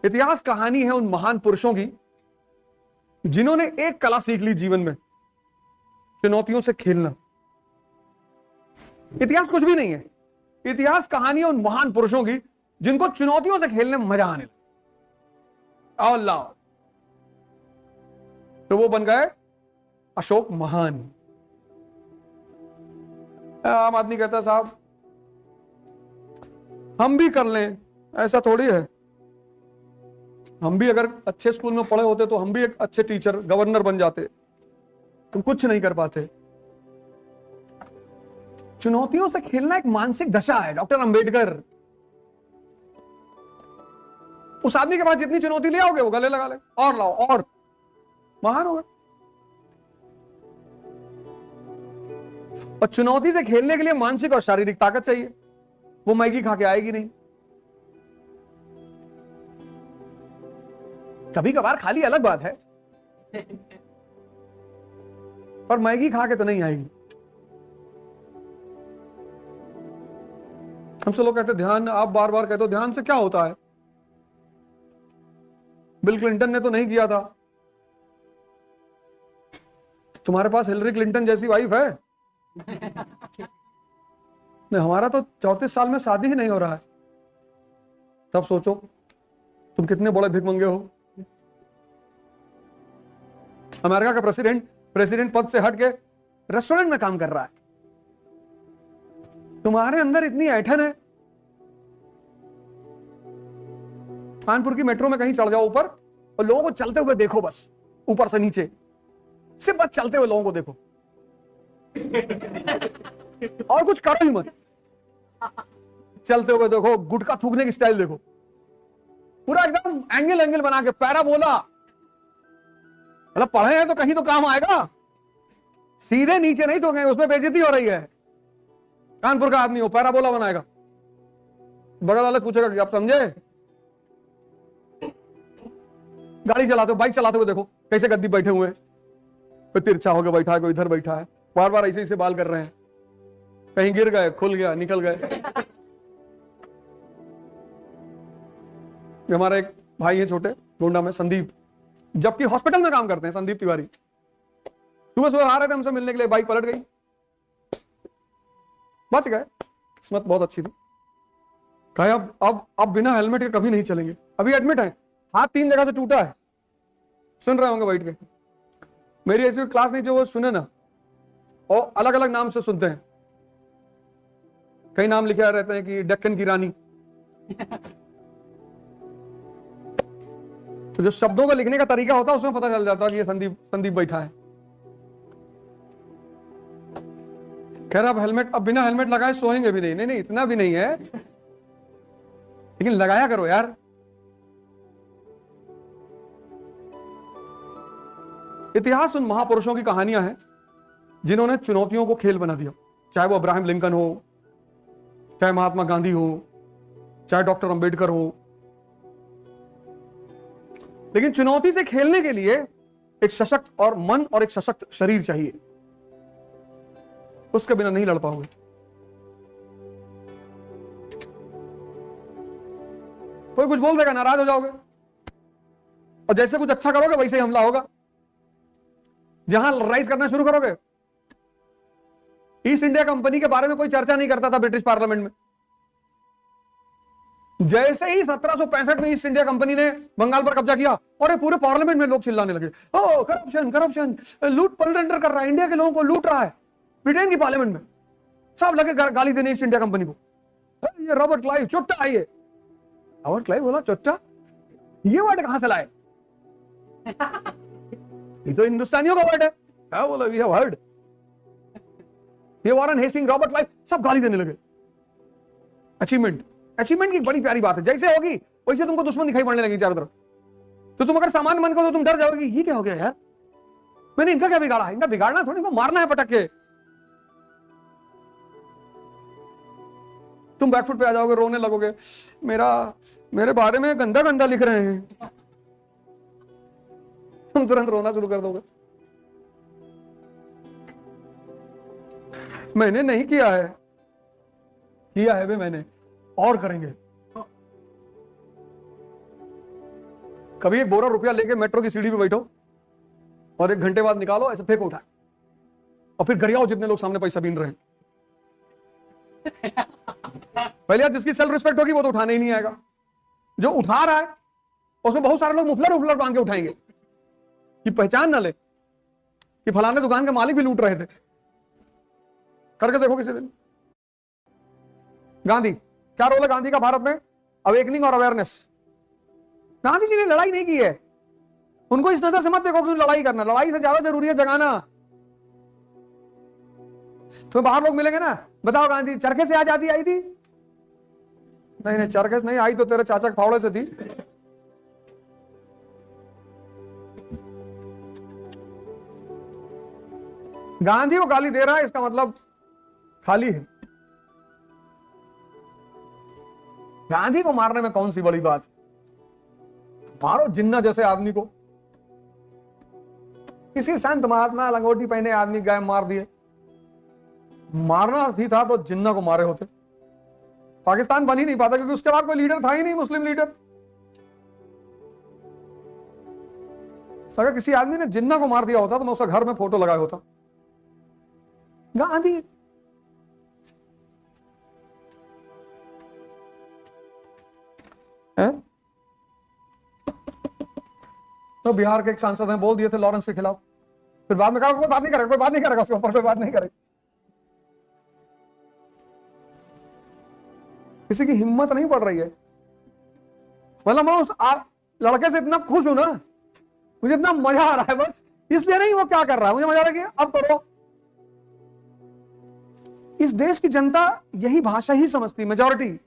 इतिहास कहानी है उन महान पुरुषों की जिन्होंने एक कला सीख ली जीवन में, चुनौतियों से खेलना। इतिहास कुछ भी नहीं है, इतिहास कहानी है उन महान पुरुषों की जिनको चुनौतियों से खेलने में मजा आने लगा। अल्लाह, तो वो बन गए अशोक महान। आम आदमी कहता है साहब हम भी कर लें, ऐसा थोड़ी है। हम भी अगर अच्छे स्कूल में पढ़े होते तो हम भी एक अच्छे टीचर, गवर्नर बन जाते। तुम कुछ नहीं कर पाते। चुनौतियों से खेलना एक मानसिक दशा है। डॉक्टर अंबेडकर, उस आदमी के पास जितनी चुनौती ले आओगे वो गले लगा ले, और लाओ और महान होगा। और चुनौती से खेलने के लिए मानसिक और शारीरिक ताकत चाहिए। वो मैगी खा के आएगी नहीं। कभी कभार खाली अलग बात है, पर मैगी खा के तो नहीं आएगी। हमसे लोग कहते ध्यान, आप बार बार कहते हो ध्यान से क्या होता है? बिल क्लिंटन ने तो नहीं किया था। तुम्हारे पास हिलरी क्लिंटन जैसी वाइफ है? नहीं, हमारा तो 34 साल में शादी ही नहीं हो रहा है। तब सोचो तुम कितने बड़े भिखमंगे हो। अमेरिका का प्रेसिडेंट पद से हट के रेस्टोरेंट में काम कर रहा है। तुम्हारे अंदर इतनी ऐठन है। कानपुर की मेट्रो में कहीं चढ़ जाओ ऊपर और लोगों को चलते हुए देखो, बस ऊपर से नीचे, सिर्फ बस चलते हुए लोगों को देखो और कुछ करो ही मत। चलते हुए देखो, गुटखा थूकने की स्टाइल देखो, पूरा एकदम एंगल बना के, पैराबोला। मतलब पढ़े हैं तो कहीं तो काम आएगा। सीधे नीचे नहीं ठोकेंगे, उसमें बेइज्जती हो रही है। कानपुर का आदमी हो, पैराबोला बनाएगा। बगल वाले पूछेगा कि आप समझे? गाड़ी चलाते हो, बाइक चलाते हुए देखो कैसे गद्दी बैठे हुए हैं। कोई तिरछा होकर बैठा है, कोई इधर बैठा है, बार बार ऐसे ऐसे बाल कर रहे हैं। कहीं गिर गए, खुल गया, निकल गए। हमारा एक भाई है छोटे गोंडा में, संदीप, जबकि हॉस्पिटल में काम करते हैं। संदीप तिवारी सुबह सुबह आ रहे थे हमसे मिलने के लिए, बाइक पलट गई, बच गए, किस्मत बहुत अच्छी थी। कहा अब बिना हेलमेट के कभी नहीं चलेंगे। अभी एडमिट है, हाथ 3 जगह से टूटा है। सुन रहे होंगे बैठ के। मेरी ऐसी क्लास नहीं जो वो सुने ना, और अलग अलग नाम से सुनते हैं। कई नाम लिखे रहते हैं कि डेक्कन की रानी। तो जो शब्दों का लिखने का तरीका होता है उसमें पता चल जाता है कि ये संदीप बैठा है। खैर अब बिना हेलमेट लगाए सोएंगे भी नहीं। नहीं, इतना भी नहीं है, लेकिन लगाया करो यार। इतिहास उन महापुरुषों की कहानियां हैं जिन्होंने चुनौतियों को खेल बना दिया। चाहे वो अब्राहम लिंकन हो, चाहे महात्मा गांधी हो, चाहे डॉक्टर अंबेडकर हो। लेकिन चुनौती से खेलने के लिए एक सशक्त और मन और एक सशक्त शरीर चाहिए। उसके बिना नहीं लड़ पाओगे। कोई कुछ बोल देगा, नाराज हो जाओगे, और जैसे कुछ अच्छा करोगे वैसे ही हमला होगा। जहां राइज करना शुरू करोगे, ईस्ट इंडिया कंपनी के बारे में कोई चर्चा नहीं करता था ब्रिटिश पार्लियामेंट में। जैसे ही 1765 में ईस्ट इंडिया कंपनी ने बंगाल पर कब्जा किया, और ये पूरे पार्लियामेंट में लोग चिल्लाने लगे, ओ करप्शन, लूट पलटेंडर कर रहा है, इंडिया के लोगों को लूट रहा है। ब्रिटेन की पार्लियामेंट में सब लगे गाली देने ईस्ट इंडिया कंपनी को। ये रॉबर्ट क्लाइव चुट्टा है। ये रॉबर्ट क्लाइव बोला चुट्टा, ये वर्ड कहां से लाए? ये तो हिंदुस्तानियों का वर्ड है। क्या बोला? We have heard. ये वॉरेन हेस्टिंग, रॉबर्ट क्लाइव, सब गाली देने लगे। अचीवमेंट की बड़ी प्यारी बात है। जैसे होगी वैसे तुमको दुश्मन दिखाई पड़ने लगी चारों तरफ। तो तुम अगर सामान्य मन को तो तुम डर जाओगे, ये क्या हो गया यार, मैंने इनका क्या बिगाड़ा? इनका बिगाड़ना थोड़ी, इनको मारना है पटक के। तुम बैकफुट पे आ जाओगे, रोने लगोगे, मेरे बारे में गंदा गंदा लिख रहे हैं। तुम तुरंत रोना शुरू कर दोगे। मैंने नहीं किया है वे मैंने, और करेंगे। कभी एक बोरा रुपया लेके मेट्रो की सीढ़ी पे बैठो और 1 घंटे बाद निकालो, ऐसे फेंको उठा, और फिर गरियाओ जितने लोग सामने पैसा बीन रहे हैं। पहले यार जिसकी सेल्फ रिस्पेक्ट होगी वो तो उठाने ही नहीं आएगा। जो उठा रहा है उसमें बहुत सारे लोग मुफलर उफलर बांध के उठाएंगे कि पहचान ना ले कि फलाने दुकान के मालिक भी लूट रहे थे। करके देखो किसी दिन। गांधी, क्या रोल है गांधी का भारत में? अवेकनिंग और अवेयरनेस। गांधी जी ने लड़ाई नहीं की है, उनको इस नजर से मत देखो कि लड़ाई करना, लड़ाई से ज्यादा जरूरी है जगाना। तो बाहर लोग मिलेंगे ना, बताओ गांधी चरखे से आजादी आई थी? नहीं नहीं, चरखे से नहीं आई तो तेरे चाचा के फावड़े से थी। गांधी को गाली दे रहा है इसका मतलब खाली है। गांधी को मारने में कौन सी बड़ी बात? मारो जिन्ना जैसे आदमी को। किसी संत महात्मा लंगोटी पहने आदमी गए मार दिए। मारना ही था तो जिन्ना को मारे होते। पाकिस्तान बन ही नहीं पाता क्योंकि उसके बाद कोई लीडर था ही नहीं, मुस्लिम लीडर। अगर किसी आदमी ने जिन्ना को मार दिया होता तो मैं उसका घर में फोटो लगाया होता। गांधी है? तो बिहार के एक सांसद ने बोल दिए थे लॉरेंस के खिलाफ, फिर बाद में कहा कोई बात नहीं करेगा, कोई बात नहीं करेगा, उसके ऊपर कोई बात नहीं करेगा। किसी की हिम्मत नहीं पड़ रही है। मतलब मैं उस लड़के से इतना खुश हूं ना, मुझे इतना मजा आ रहा है, बस इसलिए नहीं वो क्या कर रहा है, मुझे मजा आ रहा है कि अब करो। इस देश की जनता यही भाषा ही समझती, मेजॉरिटी।